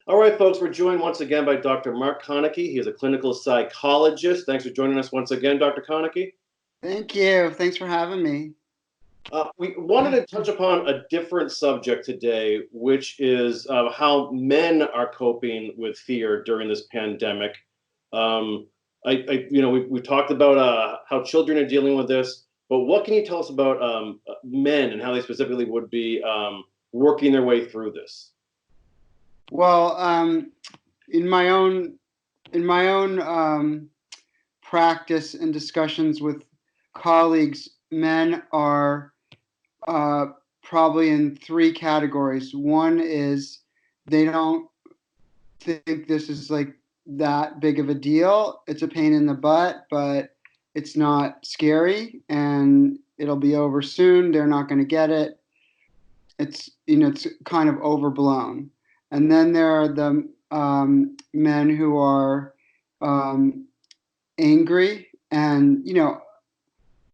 All right, folks, we're joined once again by Dr. Mark Konecki. He is a clinical psychologist. Thanks for joining us once again, Dr. Konecki. Thank you. Thanks for having me. We wanted to touch upon a different subject today, which is how men are coping with fear during this pandemic. Um, we've talked about how children are dealing with this, but what can you tell us about men and how they specifically would be working their way through this? Well, in my own practice and discussions with colleagues, men are uh, probably in three categories. One is they don't think this is like that big of a deal. It's a pain in the butt, but it's not scary and it'll be over soon. They're not going to get it. It's kind of overblown. And then there are the men who are um, angry, and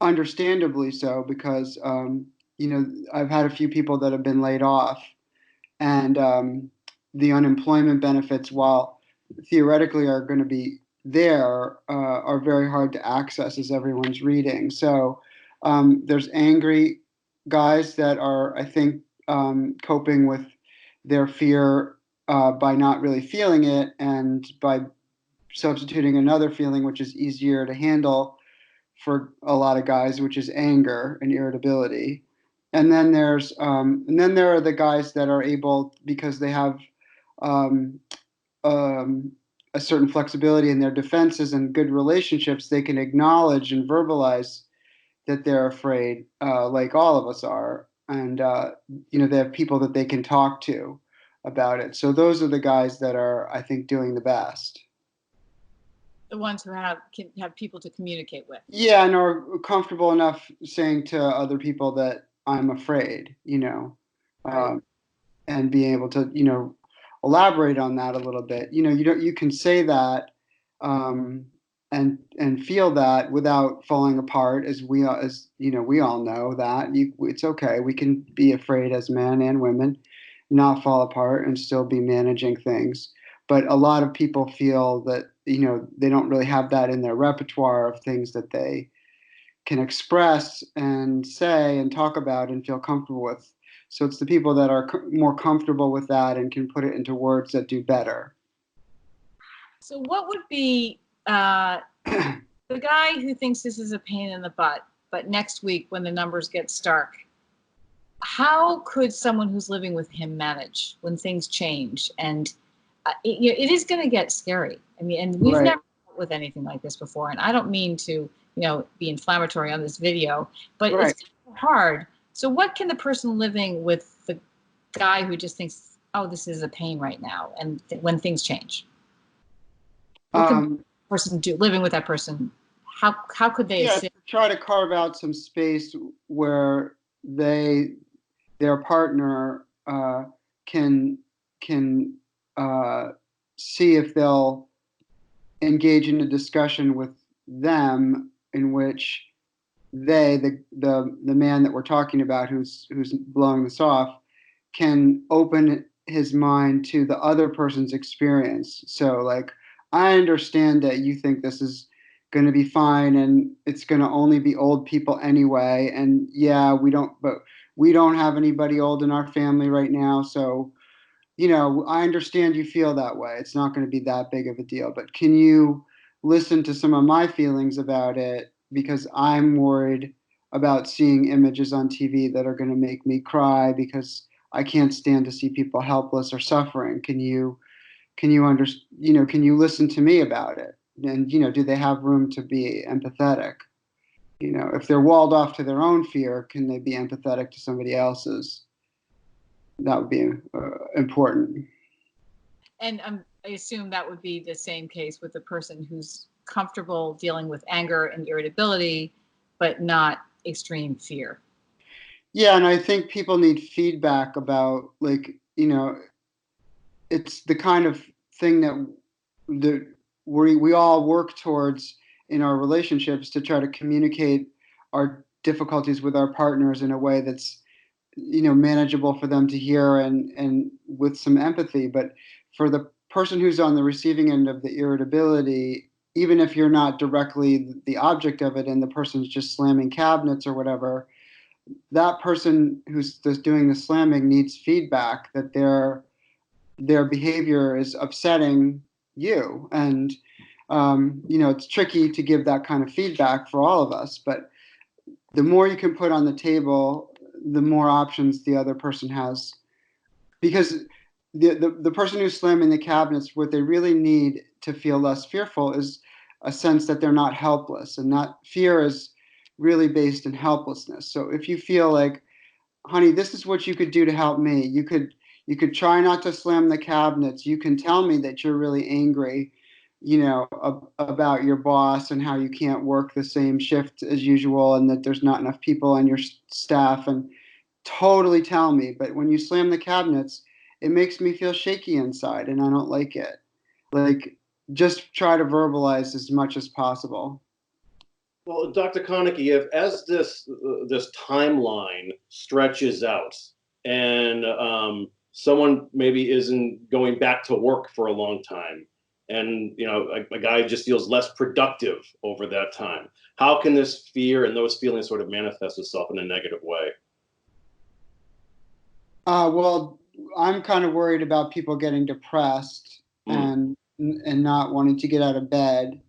understandably so, because I've had a few people that have been laid off, and the unemployment benefits, while theoretically are going to be there, are very hard to access, as everyone's reading. So there's angry guys that are, I think, coping with their fear by not really feeling it, and by substituting another feeling which is easier to handle for a lot of guys, which is anger and irritability. And then there are the guys that are able, because they have um, um, a certain flexibility in their defenses and good relationships, they can acknowledge and verbalize that they're afraid, like all of us are, and they have people that they can talk to about it. So those are the guys that are, I think, doing the best. The ones who can have people to communicate with. Yeah, and are comfortable enough saying to other people that I'm afraid, Right. and being able to, elaborate on that a little bit. You can say that, um, and feel that without falling apart, we all know that it's okay. We can be afraid as men and women, not fall apart, and still be managing things. But a lot of people feel that they don't really have that in their repertoire of things that they can express and say and talk about and feel comfortable with. So it's the people that are more comfortable with that and can put it into words that do better. So what would be the guy who thinks this is a pain in the butt, but next week when the numbers get stark, how could someone who's living with him manage when things change? And it is going to get scary. I mean, and we've Right. never dealt with anything like this before. And I don't mean to, be inflammatory on this video, but Right. it's hard. So what can the person living with the guy who just thinks, oh, this is a pain right now, and when things change? What can the person do living with that person? How could they assist? Try to carve out some space where their partner can see if they'll engage in a discussion with them, in which the man that we're talking about, who's blowing this off, can open his mind to the other person's experience. So, like, I understand that you think this is going to be fine, and it's going to only be old people anyway, and yeah, we don't have anybody old in our family right now, so I understand you feel that way. It's not going to be that big of a deal, but can you listen to some of my feelings about it, because I'm worried about seeing images on TV that are going to make me cry, because I can't stand to see people helpless or suffering. Can you listen to me about it? And do they have room to be empathetic? If they're walled off to their own fear, can they be empathetic to somebody else's? That would be important. And I assume that would be the same case with the person who's comfortable dealing with anger and irritability, but not extreme fear. Yeah, and I think people need feedback about, like, it's the kind of thing that we all work towards in our relationships, to try to communicate our difficulties with our partners in a way that's manageable for them to hear, and with some empathy. But for the person who's on the receiving end of the irritability, even if you're not directly the object of it and the person's just slamming cabinets or whatever, that person who's just doing the slamming needs feedback that their behavior is upsetting you. And it's tricky to give that kind of feedback for all of us, but the more you can put on the table, the more options the other person has. Because the person who's slamming the cabinets, what they really need to feel less fearful is a sense that they're not helpless. And that fear is really based in helplessness. So if you feel like, honey, this is what you could do to help me. You could try not to slam the cabinets. You can tell me that you're really angry, about your boss and how you can't work the same shift as usual and that there's not enough people on your staff, and totally tell me. But when you slam the cabinets, it makes me feel shaky inside and I don't like it. Like, just try to verbalize as much as possible. Well, Dr. Konecki, if as this timeline stretches out and someone maybe isn't going back to work for a long time, and a guy just feels less productive over that time, how can this fear and those feelings sort of manifest itself in a negative way? Well, I'm kind of worried about people getting depressed and not wanting to get out of bed.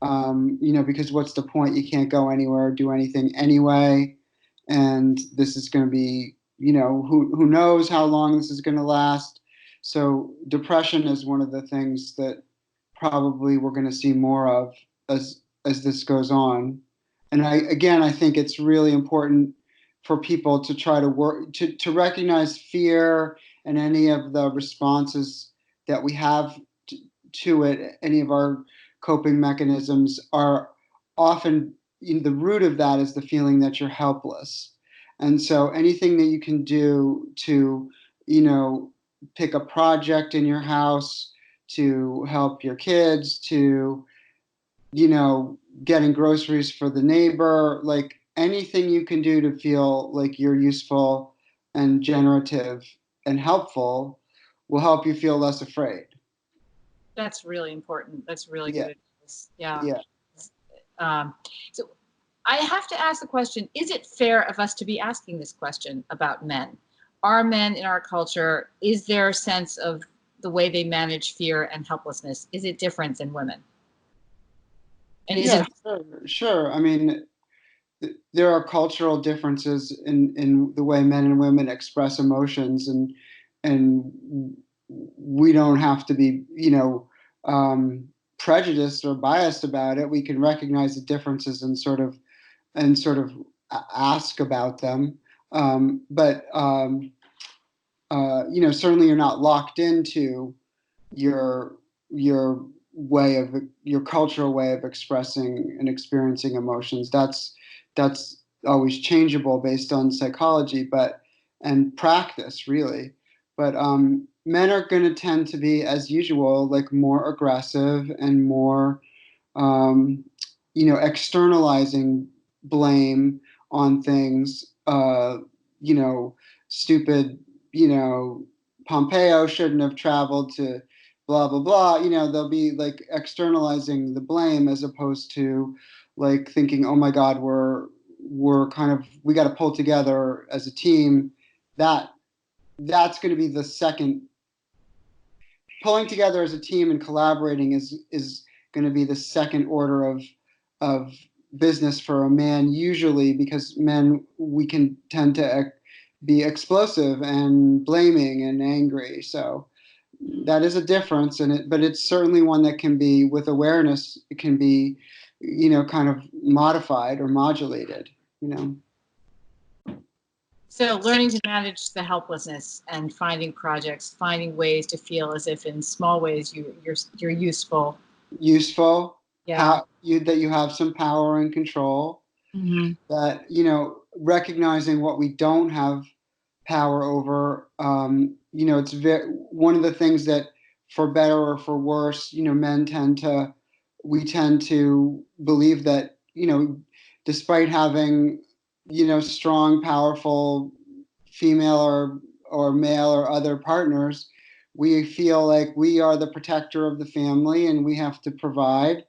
Because what's the point? You can't go anywhere or do anything anyway. And this is going to be, who knows how long this is going to last. So depression is one of the things that probably we're going to see more of as this goes on. And I think it's really important for people to try to work to recognize fear and any of the responses that we have to it, any of our coping mechanisms are often the root of that is the feeling that you're helpless. And so anything that you can do to, pick a project in your house, to help your kids, to, getting groceries for the neighbor, like anything you can do to feel like you're useful and generative and helpful will help you feel less afraid. That's really important. That's really Yeah. good advice. Yeah. Yeah. So I have to ask the question, is it fair of us to be asking this question about men? Are men in our culture, is their sense of the way they manage fear and helplessness, is it different than women? And is Yeah, it sure. I mean, there are cultural differences in the way men and women express emotions, and we don't have to be, prejudiced or biased about it. We can recognize the differences and sort of ask about them. But certainly you're not locked into your your cultural way of expressing and experiencing emotions. That's always changeable based on psychology, and practice really. But men are going to tend to be, as usual, like more aggressive and more, externalizing blame on things. Stupid. Pompeo shouldn't have traveled to blah blah blah. They'll be like externalizing the blame as opposed to like thinking, oh my God, we got to pull together as a team. That's going to be the second. Pulling together as a team and collaborating is going to be the second order of business for a man, usually, because men, we can tend to be explosive and blaming and angry. So that is a difference in it, but it's certainly one that can be, with awareness, it can be, kind of modified or modulated. so learning to manage the helplessness and finding projects, finding ways to feel as if in small ways you're useful. Useful. Yeah. That you have some power and control. Mm-hmm. That recognizing what we don't have power over. It's one of the things that, for better or for worse, we tend to believe that, despite having, strong, powerful female or male or other partners, we feel like we are the protector of the family and we have to provide.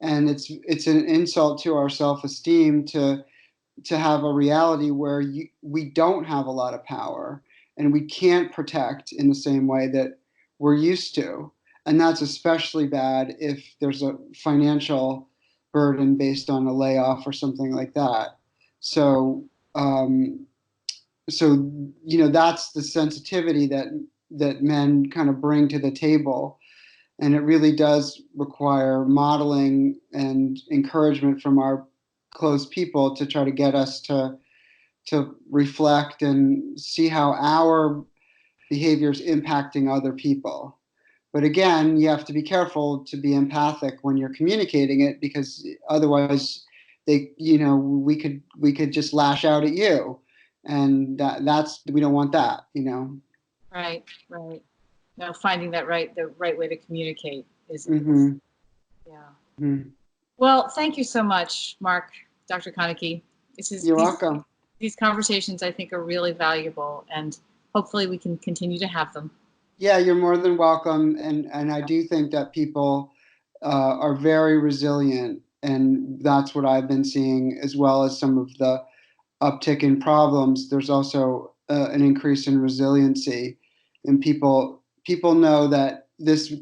And it's an insult to our self-esteem to have a reality where we don't have a lot of power and we can't protect in the same way that we're used to. And that's especially bad if there's a financial burden based on a layoff or something like that. So, so that's the sensitivity that men kind of bring to the table, and it really does require modeling and encouragement from our close people to try to get us to reflect and see how our behavior is impacting other people. But again, you have to be careful to be empathic when you're communicating it, because otherwise we could just lash out at you, and that's we don't want that. Right. No, finding the right way to communicate is Mm-hmm. yeah. Mm-hmm. Well, thank you so much, Mark, Dr. Konecki. You're welcome. These conversations, I think, are really valuable, and hopefully we can continue to have them. Yeah, you're more than welcome, and I do think that people are very resilient, and that's what I've been seeing, as well as some of the uptick in problems. There's also an increase in resiliency, and people know that this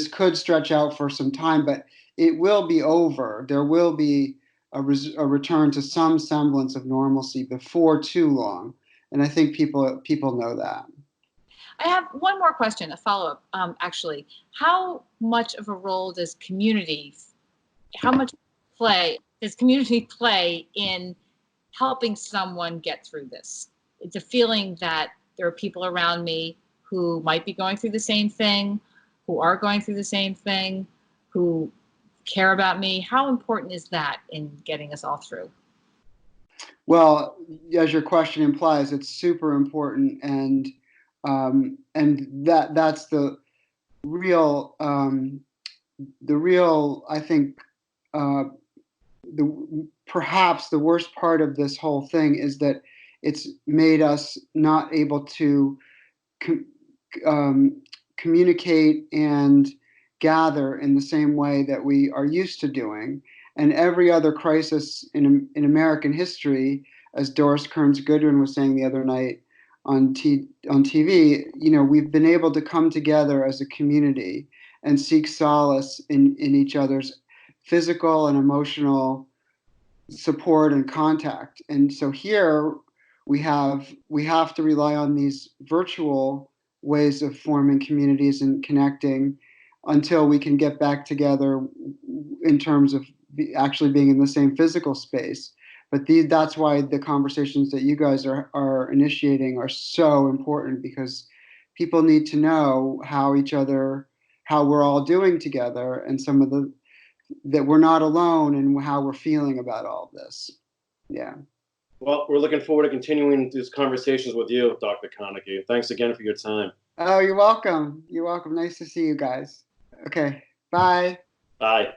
could stretch out for some time, but it will be over. There will be a return to some semblance of normalcy before too long, and I think people know that. I have one more question, a follow-up, actually. How much of a role does community play in helping someone get through this? It's a feeling that there are people around me who might be going through the same thing, who are going through the same thing, who care about me. How important is that in getting us all through? Well, as your question implies, it's super important, and that's real the real I think perhaps the worst part of this whole thing is that it's made us not able to communicate and gather in the same way that we are used to doing. And every other crisis in American history, as Doris Kearns Goodwin was saying the other night on TV, we've been able to come together as a community and seek solace in each other's physical and emotional support and contact. And so here we have to rely on these virtual ways of forming communities and connecting until we can get back together in terms of actually being in the same physical space. But that's why the conversations that you guys are initiating are so important, because people need to know how we're all doing together, and that we're not alone, and how we're feeling about all of this. Yeah. Well, we're looking forward to continuing these conversations with you, Dr. Konecki. Thanks again for your time. Oh, you're welcome. You're welcome. Nice to see you guys. Okay. Bye. Bye.